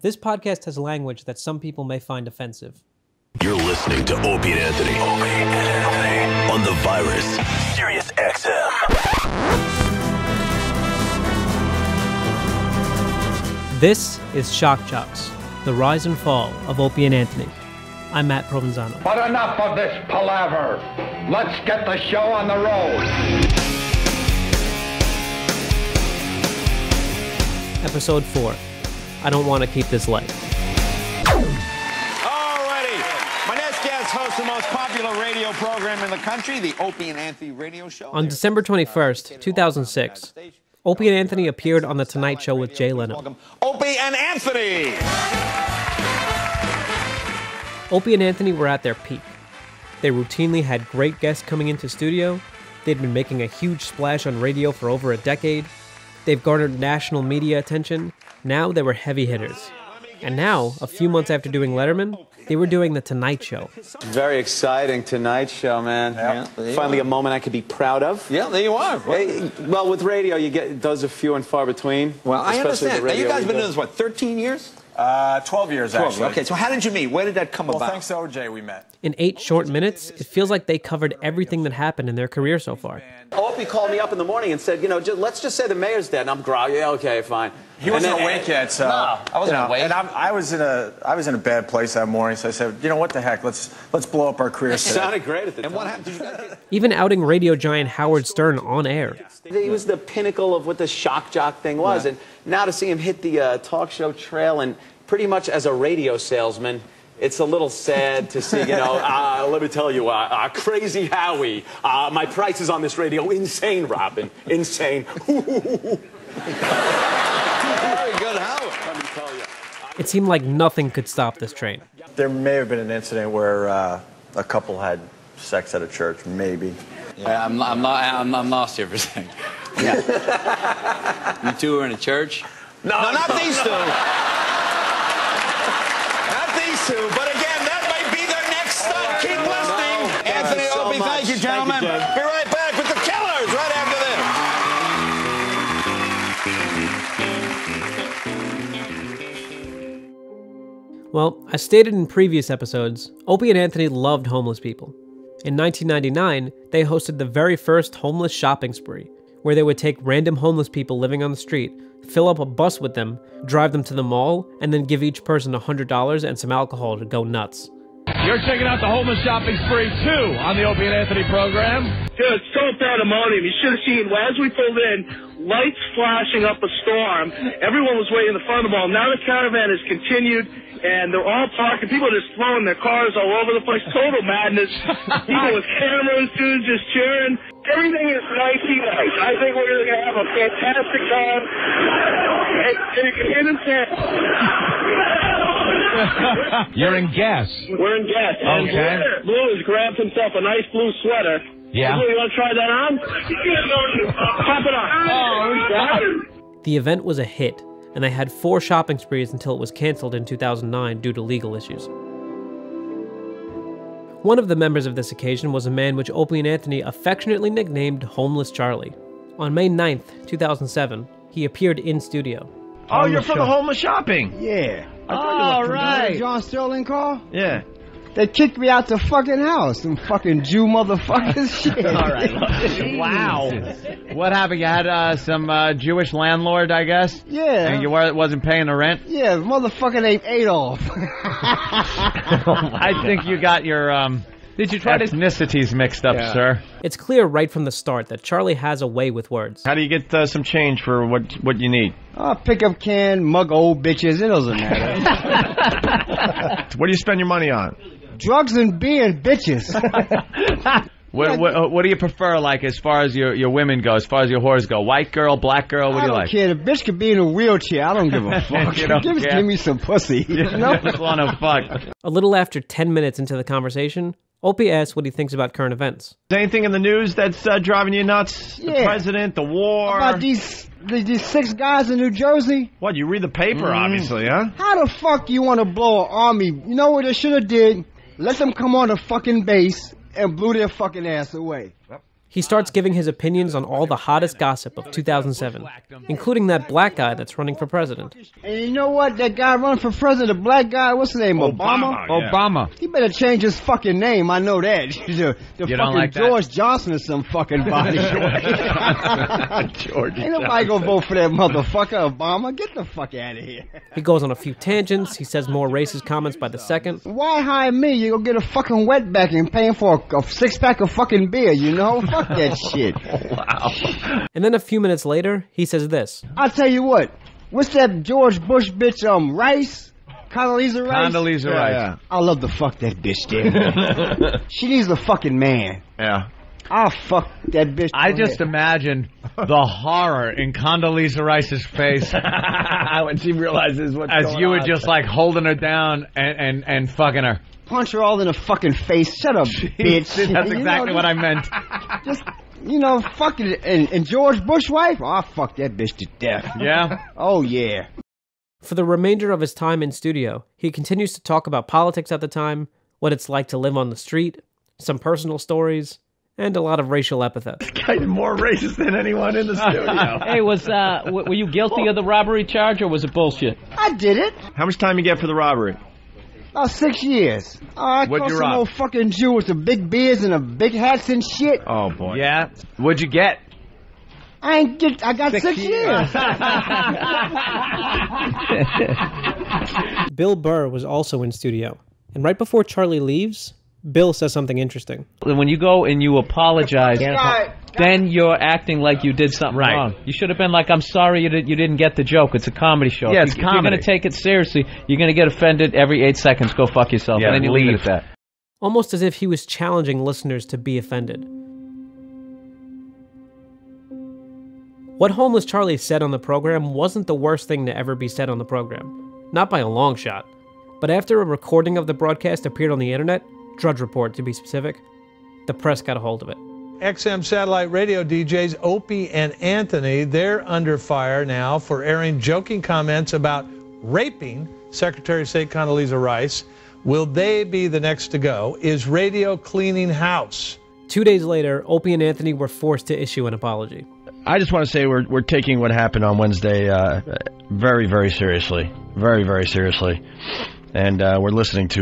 This podcast has language that some people may find offensive. You're listening to Opie Anthony. Opie Anthony. On the virus, Sirius XM. This is Jocks, the rise and fall of Opie and Anthony. I'm Matt Provenzano. But enough of this palaver. Let's get the show on the road. Episode 4. I don't want to keep this light. My next guest hosts the most popular radio program in the country, the Opie and Anthony radio show. On December 21st, 2006, Opie and Anthony appeared on The Tonight Show with Jay Leno. Welcome, Opie and Anthony! Opie and Anthony were at their peak. They routinely had great guests coming into studio. They'd been making a huge splash on radio for over a decade. They've garnered national media attention. Now they were heavy hitters. And now, a few months after doing Letterman, they were doing The Tonight Show. Very exciting Tonight Show, man. Yeah. Finally a moment I could be proud of. Yeah, there you are. Hey, well, with radio, you get those are few and far between. Well, I especially understand. the Now, you radio guys been we doing this, what, 13 years? 12 years, actually. Okay, so how did you meet? Where did that come Well, about? thanks to OJ, we met. In 8 short minutes, it feels like they covered everything that happened in their career so far. Opie called me up in the morning and said, let's just say the mayor's dead. And I'm growling, yeah, okay, fine. He wasn't awake yet, so... No, I wasn't awake. And I was in a bad place that morning, so I said, what the heck, let's blow up our careers It today. sounded great at the time. And what happened? Did you guys get... Even outing radio giant Howard Stern on air. He was the pinnacle of what the shock jock thing was. Yeah. And now to see him hit the talk show trail and pretty much as a radio salesman, it's a little sad to see, let me tell you, Crazy Howie, my prices on this radio, insane, Robin, insane. Very good, Howard. Let me tell you. It seemed like nothing could stop this train. There may have been an incident where a couple had sex at a church, maybe. Yeah, I'm lost here for a second. Yeah. You two were in a church? No, not these two. Not these two. But again, that might be their next stop. Keep listening. Anthony, so Opie, much. thank you, gentlemen. Thank you, Be right back with the Killers right after this. Well, as stated in previous episodes, Opie and Anthony loved homeless people. In 1999, they hosted the very first homeless shopping spree, where they would take random homeless people living on the street, fill up a bus with them, drive them to the mall, and then give each person $100 and some alcohol to go nuts. You're checking out the homeless shopping spree, too, on the Opie and Anthony program. Dude, so pandemonium. You should have seen, as we pulled in, lights flashing up a storm. Everyone was waiting in the front of the mall. Now the caravan has continued, and they're all parking. People are just throwing their cars all over the place. Total madness. People with cameras, dudes just cheering. Everything is nice. I think we're going to have a fantastic time. And you can hear them saying... You're in gas. We're in gas. And Okay. Blue has grabbed himself a nice blue sweater. Yeah. Blue, you want to try that on? Pop it on. Oh, The event was a hit, and they had 4 shopping sprees until it was canceled in 2009 due to legal issues. One of the members of this occasion was a man which Opie and Anthony affectionately nicknamed Homeless Charlie. On May 9th, 2007, he appeared in studio. Oh, you're from the homeless shopping. Yeah. All right. John Sterling call? Yeah. They kicked me out the fucking house. Them fucking Jew motherfuckers. Shit. All right. Wow. What happened? You had some Jewish landlord, I guess? Yeah. And you wasn't paying the rent? Yeah, the motherfucker named Adolf. I think you got your Did you try ethnicities mixed up, sir? It's clear right from the start that Charlie has a way with words. How do you get some change for what you need? Pick up can, mug old bitches. It doesn't matter. What do you spend your money on? Drugs and beer and bitches. What do you prefer, like, as far as your women go, as far as your whores go? White girl, black girl, what do you like? I don't care. The bitch could be in a wheelchair. I don't give a fuck. Give me some pussy. You know? Just want to fuck. A little after 10 minutes into the conversation, Opie asks what he thinks about current events. Is there anything in the news that's driving you nuts? Yeah. The president, the war? About these 6 guys in New Jersey? What, you read the paper, obviously, huh? How the fuck you want to blow an army? You know what they should have did? Let them come on the fucking base and blew their fucking ass away. He starts giving his opinions on all the hottest gossip of 2007, including that black guy that's running for president. And you know what? That guy running for president, the black guy, what's his name? Obama? Yeah. Obama. He better change his fucking name. I know that. the fucking like George Johnson or some fucking body. George Ain't nobody gonna vote for that motherfucker, Obama. Get the fuck out of here. He goes on a few tangents. He says more racist comments by the second. Why hire me? You go get a fucking wetback and paying for a six-pack of fucking beer, you know? Fuck that shit. Wow. And then a few minutes later, he says this. I'll tell you what. What's that George Bush bitch, Rice? Condoleezza Rice? Condoleezza Rice. Yeah. I love to fuck that bitch there. She needs a fucking man. Yeah. I'll fuck that bitch. I just imagine the horror in Condoleezza Rice's face when she realizes what's as going you were on. just like holding her down and fucking her. Punch her all in the fucking face. Shut up, bitch. That's exactly what I meant. Just, fuck it. And George Bush wife? Oh, I'll fuck that bitch to death. Yeah? Oh, yeah. For the remainder of his time in studio, he continues to talk about politics at the time, what it's like to live on the street, some personal stories, and a lot of racial epithets. This guy's more racist than anyone in the studio. Hey, were you guilty of the robbery charge, or was it bullshit? I did it. How much time you get for the robbery? About 6 years. I What'd caught you some rob? old fucking Jew with the big beards and the big hats and shit. Oh, boy. Yeah? What'd you get? I got 6 years. Bill Burr was also in studio, and right before Charlie leaves, Bill says something interesting. When you go and you apologize, then you're acting like you did something Right. wrong. You should have been like, I'm sorry you didn't get the joke. It's a comedy show. Yeah, it's If you're going comedy. to take it seriously, you're going to get offended every 8 seconds. Go fuck yourself. Yeah, And then you leave it leave. at that. Almost as if he was challenging listeners to be offended. What Homeless Charlie said on the program wasn't the worst thing to ever be said on the program. Not by a long shot. But after a recording of the broadcast appeared on the internet, Drudge Report to be specific, the press got a hold of it. XM satellite radio DJs Opie and Anthony, they're under fire now for airing joking comments about raping Secretary of State Condoleezza Rice. Will they be the next to go? Is radio cleaning house? 2 days later, Opie and Anthony were forced to issue an apology. I just want to say we're taking what happened on Wednesday very, very seriously. Very, very seriously. And we're listening to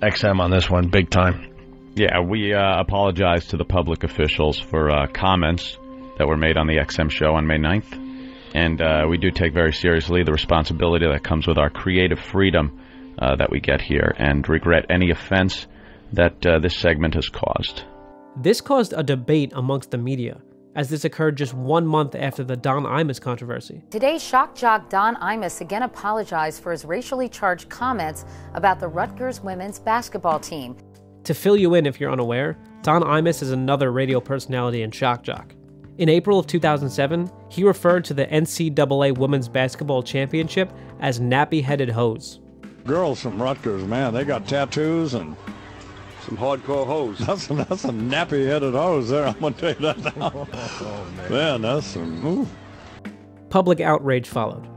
XM on this one big time. Yeah, we apologize to the public officials for comments that were made on the XM show on May 9th. And we do take very seriously the responsibility that comes with our creative freedom that we get here, and regret any offense that this segment has caused. This caused a debate amongst the media, as this occurred just 1 month after the Don Imus controversy. Today, shock jock Don Imus again apologized for his racially charged comments about the Rutgers women's basketball team. To fill you in if you're unaware, Don Imus is another radio personality in Shock Jock. In April of 2007, he referred to the NCAA Women's Basketball Championship as nappy-headed hoes. Girls from Rutgers, man, they got tattoos and some hardcore hoes. That's some nappy-headed hoes there, I'm going to tell you that now. Man, that's some... Ooh. Public outrage followed.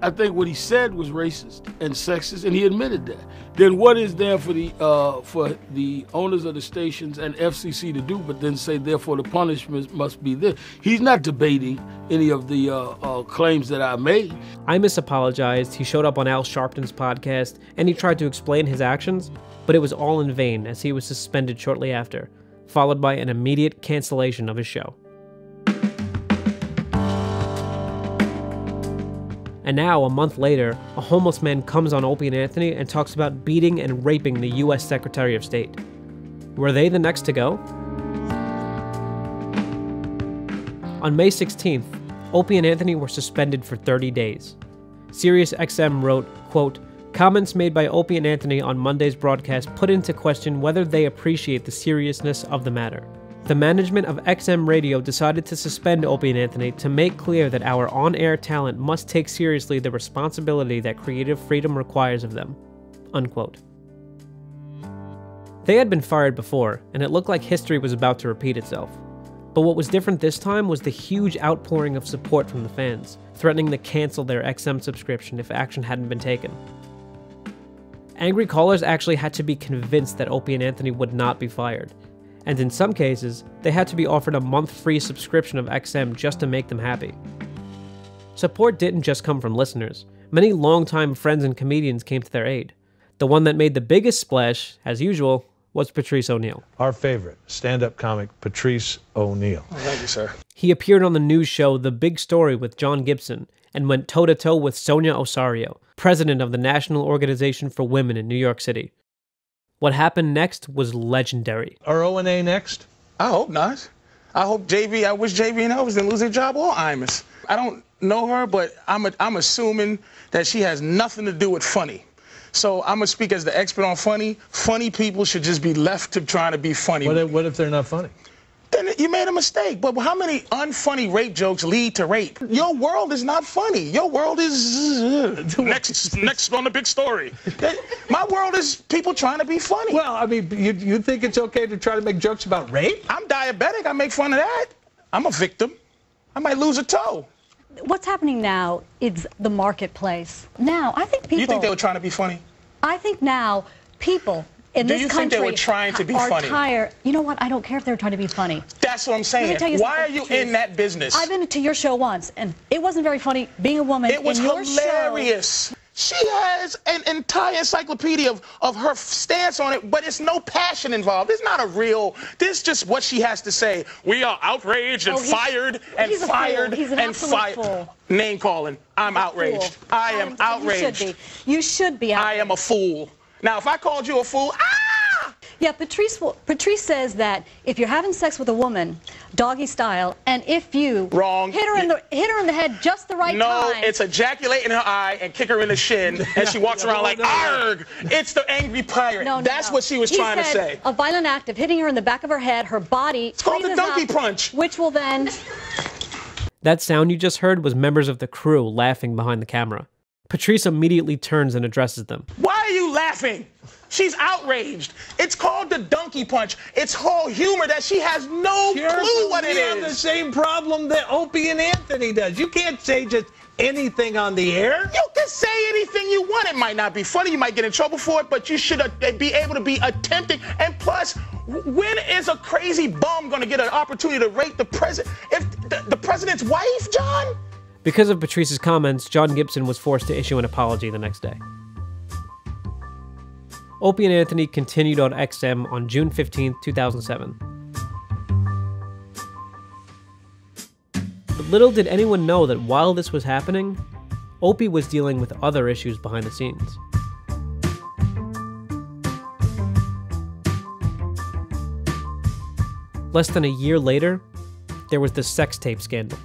I think what he said was racist and sexist, and he admitted that. Then what is there for the owners of the stations and FCC to do but then say, therefore, the punishment must be this? He's not debating any of the claims that I made. Imus apologized, he showed up on Al Sharpton's podcast, and he tried to explain his actions, but it was all in vain as he was suspended shortly after, followed by an immediate cancellation of his show. And now, a month later, a homeless man comes on Opie and Anthony and talks about beating and raping the U.S. Secretary of State. Were they the next to go? On May 16th, Opie and Anthony were suspended for 30 days. SiriusXM wrote, quote, "Comments made by Opie and Anthony on Monday's broadcast put into question whether they appreciate the seriousness of the matter. The management of XM Radio decided to suspend Opie and Anthony to make clear that our on-air talent must take seriously the responsibility that creative freedom requires of them." Unquote. They had been fired before, and it looked like history was about to repeat itself. But what was different this time was the huge outpouring of support from the fans, threatening to cancel their XM subscription if action hadn't been taken. Angry callers actually had to be convinced that Opie and Anthony would not be fired. and in some cases, they had to be offered a month-free subscription of XM just to make them happy. Support didn't just come from listeners. Many longtime friends and comedians came to their aid. The one that made the biggest splash, as usual, was Patrice O'Neal. Our favorite stand-up comic, Patrice O'Neal. Oh, thank you, sir. He appeared on the news show The Big Story with John Gibson and went toe-to-toe with Sonia Osorio, president of the National Organization for Women in New York City. What happened next was legendary. Are O&A next? I hope not. I wish JV and Elvis didn't lose their job or Imus. I don't know her, but I'm assuming that she has nothing to do with funny. So I'm going to speak as the expert on funny. Funny people should just be left to trying to be funny. What if they're not funny? Then you made a mistake. But how many unfunny rape jokes lead to rape? Your world is not funny. Your world is next on The Big Story. My world is people trying to be funny. Well, I mean, you think it's okay to try to make jokes about rape? I'm diabetic. I make fun of that. I'm a victim. I might lose a toe. What's happening now is the marketplace. Now, I think people... You think they were trying to be funny? I think now people in this country... Do you think they were trying to be funny? Tired. You know what? I don't care if they were trying to be funny. That's what I'm saying. Why are you in that business? I've been to your show once, and it wasn't very funny being a woman in your show. It was hilarious. She has an entire encyclopedia of her stance on it, but it's no passion involved. It's not a real... This is just what she has to say. We are outraged and fired and fired and fired. Name calling. I'm outraged. I am outraged. You should be outraged. I am a fool. Now, if I called you a fool, Yeah, Patrice says that if you're having sex with a woman, doggy style, and if you hit her in the head just the right time. No, it's ejaculate in her eye and kick her in the shin, and she walks around like, arg! It's the angry pirate. That's what she was trying to say. A violent act of hitting her in the back of her head, her body. It's called the donkey punch. Which will then... That sound you just heard was members of the crew laughing behind the camera. Patrice immediately turns and addresses them. Why are you laughing? She's outraged. It's called the donkey punch. It's whole humor that she has no clue what it is. We have the same problem that Opie and Anthony does. You can't say just anything on the air. You can say anything you want. It might not be funny. You might get in trouble for it, but you should be able to be attempting. And plus, when is a crazy bum going to get an opportunity to rape the president? If the president's wife, John? Because of Patrice's comments, John Gibson was forced to issue an apology the next day. Opie and Anthony continued on XM on June 15, 2007. But little did anyone know that while this was happening, Opie was dealing with other issues behind the scenes. Less than a year later, there was the sex tape scandal.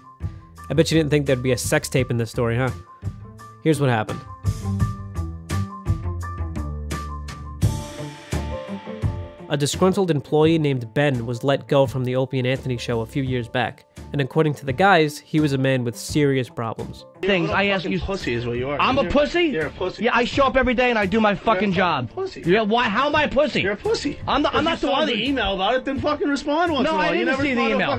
I bet you didn't think there'd be a sex tape in this story, huh? Here's what happened. A disgruntled employee named Ben was let go from the Opie and Anthony show a few years back, and according to the guys, he was a man with serious problems. Things I ask you, pussy is what you are. I'm a pussy? You're a pussy. Yeah, I show up every day and I do my fucking job. Pussy. Yeah, why? How am I a pussy? You're a pussy. I'm not the one. The email about it, then fucking respond once in a while. No, I didn't see the email.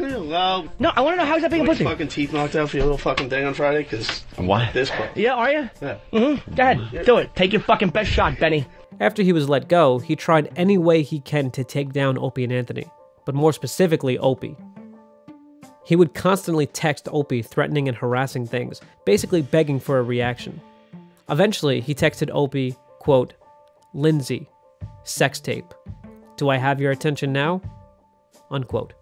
No, I want to know how's that being a pussy. Fucking teeth knocked out for your little fucking thing on Friday, because what? This part. Yeah, are you? Yeah. Mm-hmm. Go ahead, do it. Take your fucking best shot, Benny. After he was let go, he tried any way he can to take down Opie and Anthony, but more specifically, Opie. He would constantly text Opie threatening and harassing things, basically begging for a reaction. Eventually, he texted Opie, quote, "Lindsay, sex tape. Do I have your attention now?" Unquote.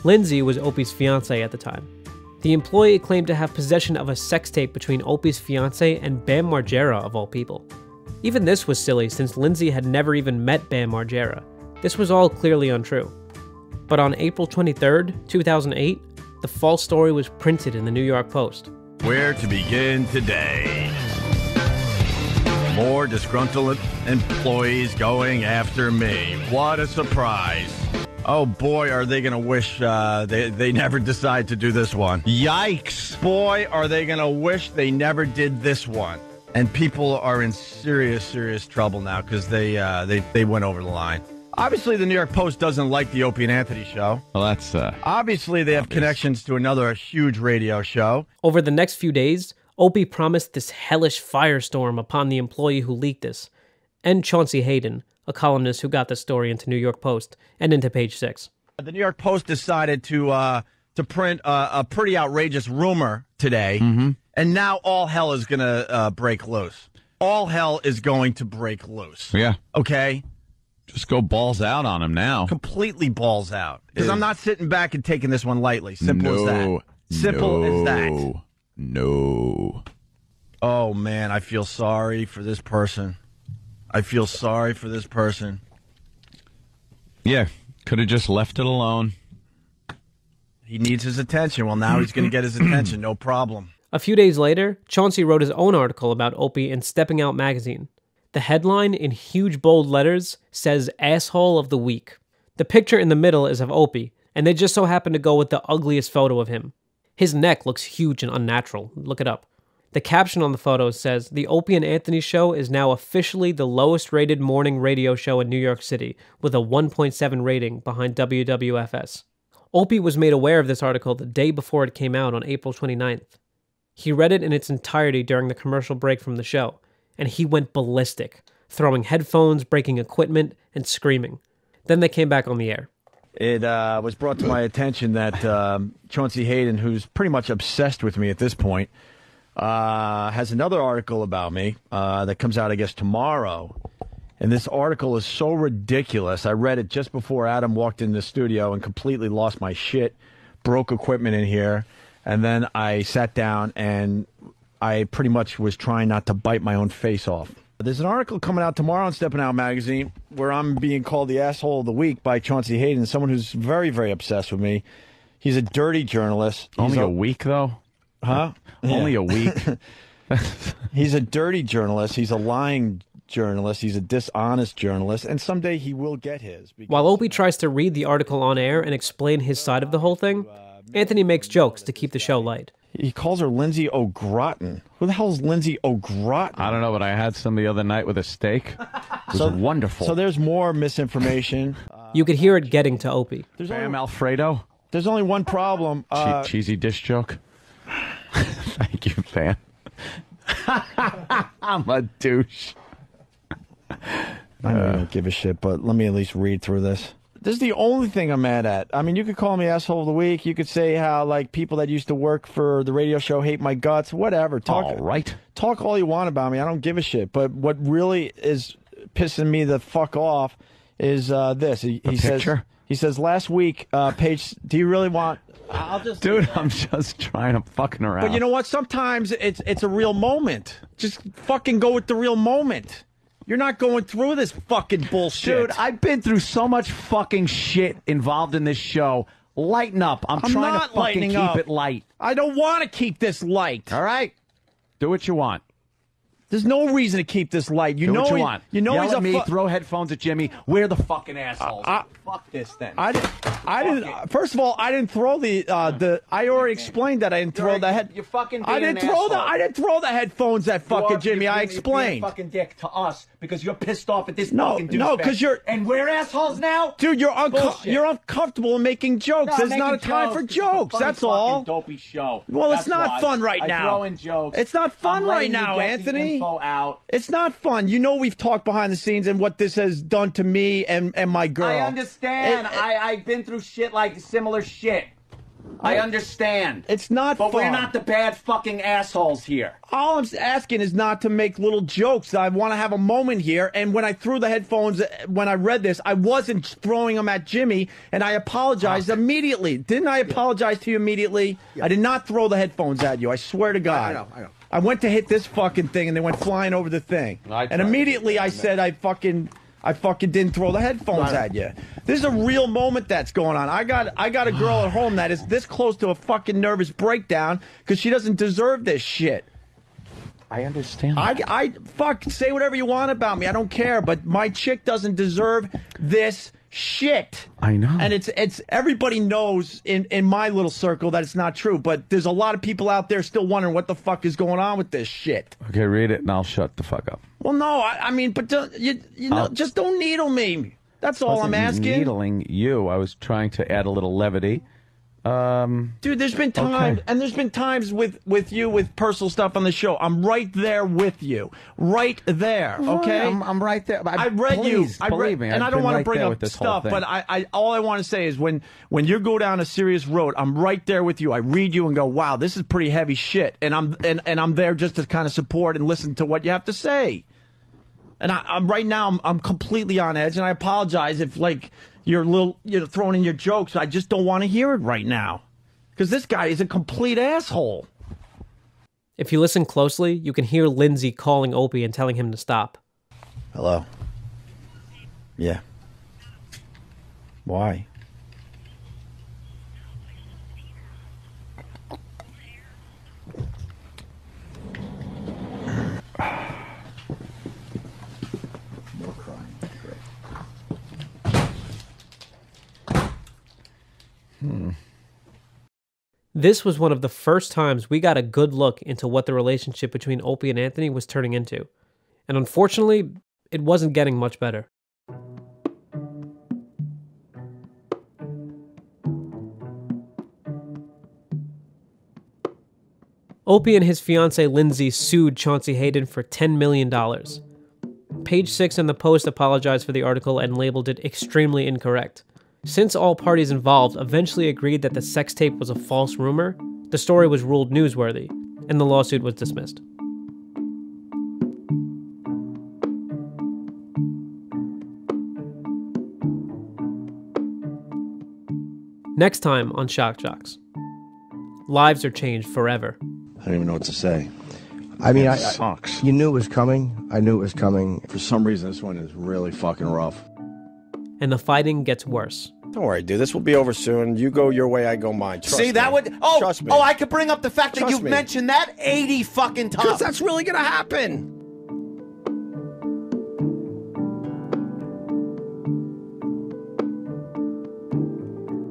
Lindsay was Opie's fiancée at the time. The employee claimed to have possession of a sex tape between Opie's fiancée and Bam Margera, of all people. Even this was silly since Lindsay had never even met Bam Margera. This was all clearly untrue. But on April 23rd, 2008, the false story was printed in the New York Post. Where to begin today? More disgruntled employees going after me. What a surprise. Oh boy, are they going to wish they never decide to do this one. Yikes. Boy, are they going to wish they never did this one. And people are in serious trouble now because they went over the line. Obviously, the New York Post doesn't like the Opie and Anthony show. Well, that's obviously they have connections to another huge radio show. Over the next few days, Opie promised this hellish firestorm upon the employee who leaked this, and Chauncey Hayden, a columnist who got the story into New York Post and into Page Six. The New York Post decided to print a pretty outrageous rumor today, and now all hell is going to break loose. All hell is going to break loose. Yeah. Okay? Just go balls out on him now. Completely balls out. Because I'm not sitting back and taking this one lightly. Simple as that. Simple as that. No. Oh, man, I feel sorry for this person. I feel sorry for this person. Yeah, could have just left it alone. He needs his attention. Well, now he's going to get his attention. No problem. A few days later, Chauncey wrote his own article about Opie in Stepping Out magazine. The headline, in huge bold letters, says Asshole of the Week. The picture in the middle is of Opie, and they just so happen to go with the ugliest photo of him. His neck looks huge and unnatural. Look it up. The caption on the photo says, "The Opie and Anthony Show is now officially the lowest rated morning radio show in New York City, with a 1.7 rating behind WWFS. Opie was made aware of this article the day before it came out on April 29th. He read it in its entirety during the commercial break from the show, and he went ballistic, throwing headphones, breaking equipment, and screaming. Then they came back on the air. It was brought to my attention that Chauncey Hayden, who's pretty much obsessed with me at this point, has another article about me that comes out, I guess, tomorrow. And this article is so ridiculous. I read it just before Adam walked in the studio and completely lost my shit, broke equipment in here, and then I sat down and I pretty much was trying not to bite my own face off. There's an article coming out tomorrow in Stepping Out magazine where I'm being called the asshole of the week by Chauncey Hayden, someone who's very, very obsessed with me. He's a dirty journalist. Only a week, though? Huh? Only a week? He's a dirty journalist. He's a lying journalist. He's a dishonest journalist. And someday he will get his. While Opie tries to read the article on air and explain his side of the whole thing, Anthony makes jokes to keep the show light. He calls her Lindsay O'Groton. Who the hell is Lindsay O'Groton? I don't know, but I had some the other night with a steak. It was wonderful. So there's more misinformation. You could hear it getting to Opie. Bam Alfredo. There's only one problem. Cheesy dish joke. Thank you, fan. I'm a douche. I know you don't give a shit, but let me at least read through this. This is the only thing I'm mad at. I mean, you could call me asshole of the week. You could say how, like, people that used to work for the radio show hate my guts. Whatever. All right. Talk all you want about me. I don't give a shit. But what really is pissing me the fuck off is this. He says, last week, Paige, do you really want... Dude, I'm just trying to fucking around. But you know what? Sometimes it's a real moment. Just fucking go with the real moment. You're not going through this fucking bullshit. Dude, I've been through so much fucking shit involved in this show. Lighten up. I'm trying to fucking keep it light. I don't want to keep this light. All right? Do what you want. There's no reason to keep this light. You Do know what you want. You know Yell he's at a me, throw headphones at Jimmy. We're the fucking assholes. Fuck this then. I didn't. First of all, I didn't throw the. I already explained that I didn't throw the head. You're fucking. I didn't throw the. I didn't throw the headphones at fucking Jimmy. I explained. You're fucking dick to us because you're pissed off at this fucking douchebag. No, because you're. And we're assholes now, dude. You're uncomfortable in making jokes. No, There's not a time for jokes. That's all. Dopey show. Well, it's not fun right now. I throw in jokes. It's not fun right now, Anthony. Info out. It's not fun. You know we've talked behind the scenes and what this has done to me and my girl. I understand. I've been through shit like similar shit. I understand. It's not fun. But we're not the bad fucking assholes here. All I'm asking is not to make little jokes. I want to have a moment here. And when I threw the headphones, when I read this, I wasn't throwing them at Jimmy, and I apologized immediately. Didn't I apologize to you immediately? Yeah. I did not throw the headphones at you. I swear to God. I know. I went to hit this fucking thing, and they went flying over the thing. And immediately I said I fucking didn't throw the headphones at you. This is a real moment that's going on. I got a girl at home that is this close to a fucking nervous breakdown because she doesn't deserve this shit. I understand. Say whatever you want about me. I don't care. But my chick doesn't deserve this shit. I know. And it's everybody knows in my little circle that it's not true. But there's a lot of people out there still wondering what the fuck is going on with this shit. Okay, read it and I'll shut the fuck up. Well, no, I mean, but just don't needle me. That's all I'm asking. Needling you. I was trying to add a little levity Dude, there's been times, and there's been times with you with personal stuff on the show. I'm right there with you, right there. Okay, I'm right there. I read please, you. Believe me, and I don't want to bring up this stuff, but all I want to say is when you go down a serious road, I'm right there with you. I read you and go, wow, this is pretty heavy shit, and I'm there just to kind of support and listen to what you have to say. And I'm right now, I'm completely on edge, and I apologize if you're throwing in your jokes. I just don't want to hear it right now. Because this guy is a complete asshole. If you listen closely, you can hear Lindsay calling Opie and telling him to stop. Hello? Yeah. Why? This was one of the first times we got a good look into what the relationship between Opie and Anthony was turning into. And unfortunately, it wasn't getting much better. Opie and his fiancée Lindsay sued Chauncey Hayden for $10 million. Page 6 in the Post apologized for the article and labeled it extremely incorrect. Since all parties involved eventually agreed that the sex tape was a false rumor, the story was ruled newsworthy, and the lawsuit was dismissed. Next time on Shock Jocks. Lives are changed forever. I don't even know what to say. I mean, It sucks. You knew it was coming. I knew it was coming. For some reason, this one is really fucking rough. And the fighting gets worse. Don't worry, dude. This will be over soon. You go your way, I go mine. Trust See, me. that would... Trust me. Oh, I could bring up the fact that Trust you've me. mentioned that 80 fucking times. Because that's really going to happen.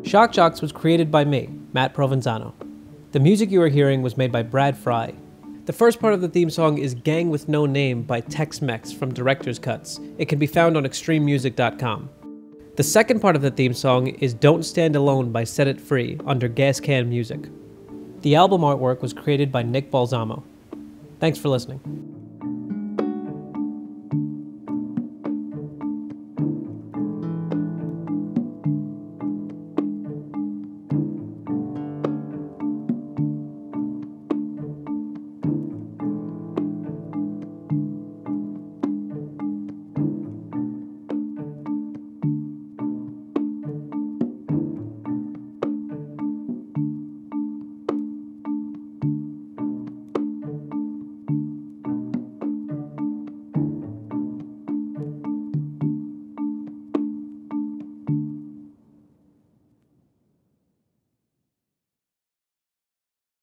Shock Jocks was created by me, Matt Provenzano. The music you are hearing was made by Brad Fry. The first part of the theme song is Gang With No Name by Tex-Mex from Director's Cuts. It can be found on extrememusic.com. The second part of the theme song is Don't Stand Alone by Set It Free under Gas Can Music. The album artwork was created by Nick Balsamo. Thanks for listening.